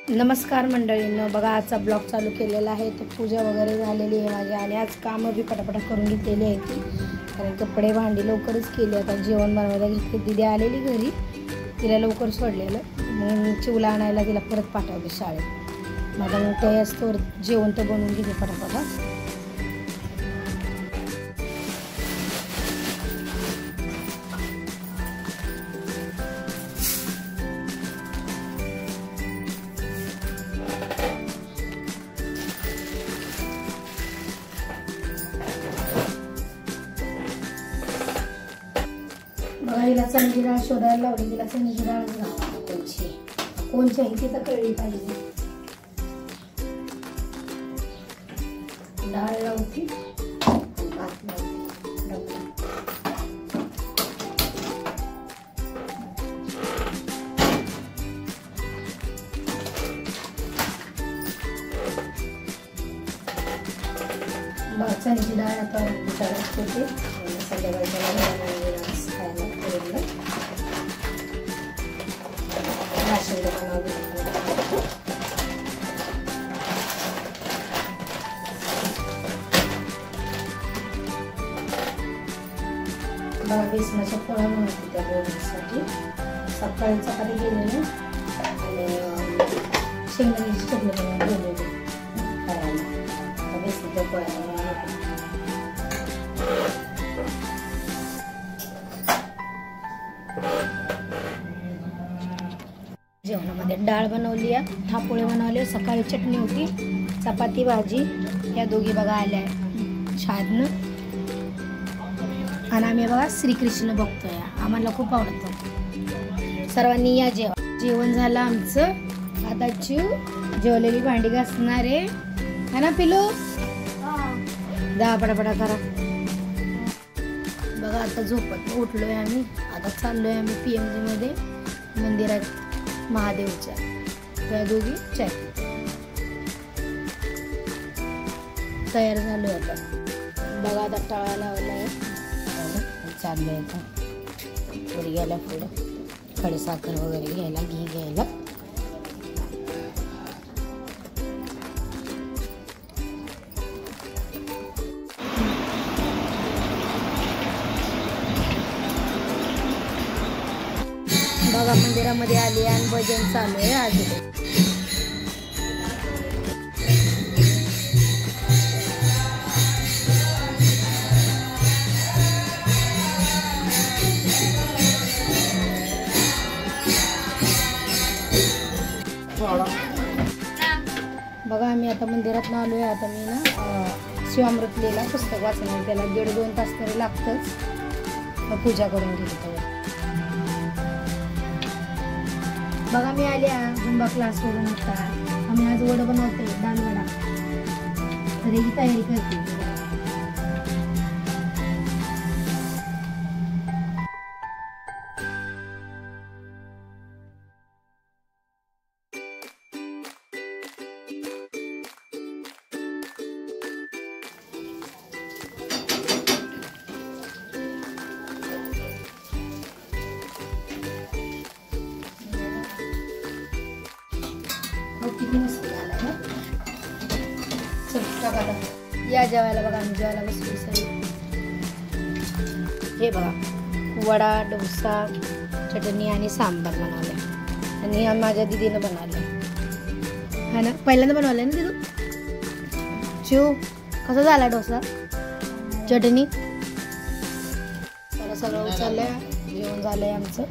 नमस्कार मंडळींनो, बघा आजचा ब्लॉग चालू केलेला आहे. तर पूजा वगैरे झालेली आहे माझी आणि आज कामं बी पटापटा करून घेतलेली आहे ती, कारण कपडे भांडी लवकरच केली. आता जेवण बनवायला घेतले. दिदी आलेली घरी, तिला लवकर सोडलेलं, मग चिवला आणायला तिला परत पाठवले शाळेत. माझा मग ते असतो जेवण तर बनवून घेते पटापटा. हिला चण्याची डाळ शोधायला लावली. तिला चण्याची डाळ कोणची आहे ती तर कळली पाहिजे. डाळ लावती, भात लावती. चण्याची डाळ आता विचारत होते संध्याकाळच्या खायला बेसनाच्या पोळ्या बनवते त्या बोलण्यासाठी. सकाळी चपाती केलेली आणि शेंगदाण्याची चटणी बनवून गेलेली खायला. बेसनाच्या पोळ्या जेवणामध्ये डाळ बनवली आहे, थापोळे बनवले, सकाळी चटणी होती, चपाती भाजी. या दोघी बघा आल्या छान. आणि आम्ही बघा श्रीकृष्ण बघतोय, आम्हाला खूप आवडतं. सर्वांनी या जेवण झालं आमचं. आता जेवलेली भांडी घासणार आहे ना पिलू? जा पटापटा करा. बघा आता झोपत उठलोय आम्ही. आता चाललोय आम्ही PMG मध्ये मंदिरात महादेवच्या. त्या दोघी चाय तयार झालो. आता बघा आता टाळा लावलाय, चाललोय आता पुढे घ्यायला, पुढं खडीसाखर वगैरे घ्यायला, घी घ्यायला. बघा मंदिरामध्ये आली आणि भजन चालू आहे आज. बघा आम्ही आता मंदिरात आलोय. आता मी ना शिवामृत लिहिला पुस्तक वाचणार, त्याला 1.5-2 तास तरी लागतंच. पूजा करून घेते. बघा मी आले झुंबा क्लासवरून. आता आम्ही आज वडा बनवतोय, दाल वडा. तर ही तयारी करते. या जेवायला. बघा आम्ही जेवायला बसलो सगळी. हे बघा वडा, डोसा, चटणी आणि सांबार बनवले. आणि हा माझ्या दिदीनं बनवलं हा ना, पहिल्यांदा बनवलंय ना दिदू? चिव कसा झाला डोसा, चटणी? त्याला सगळं उचललंय. जेवण झालंय आमचं.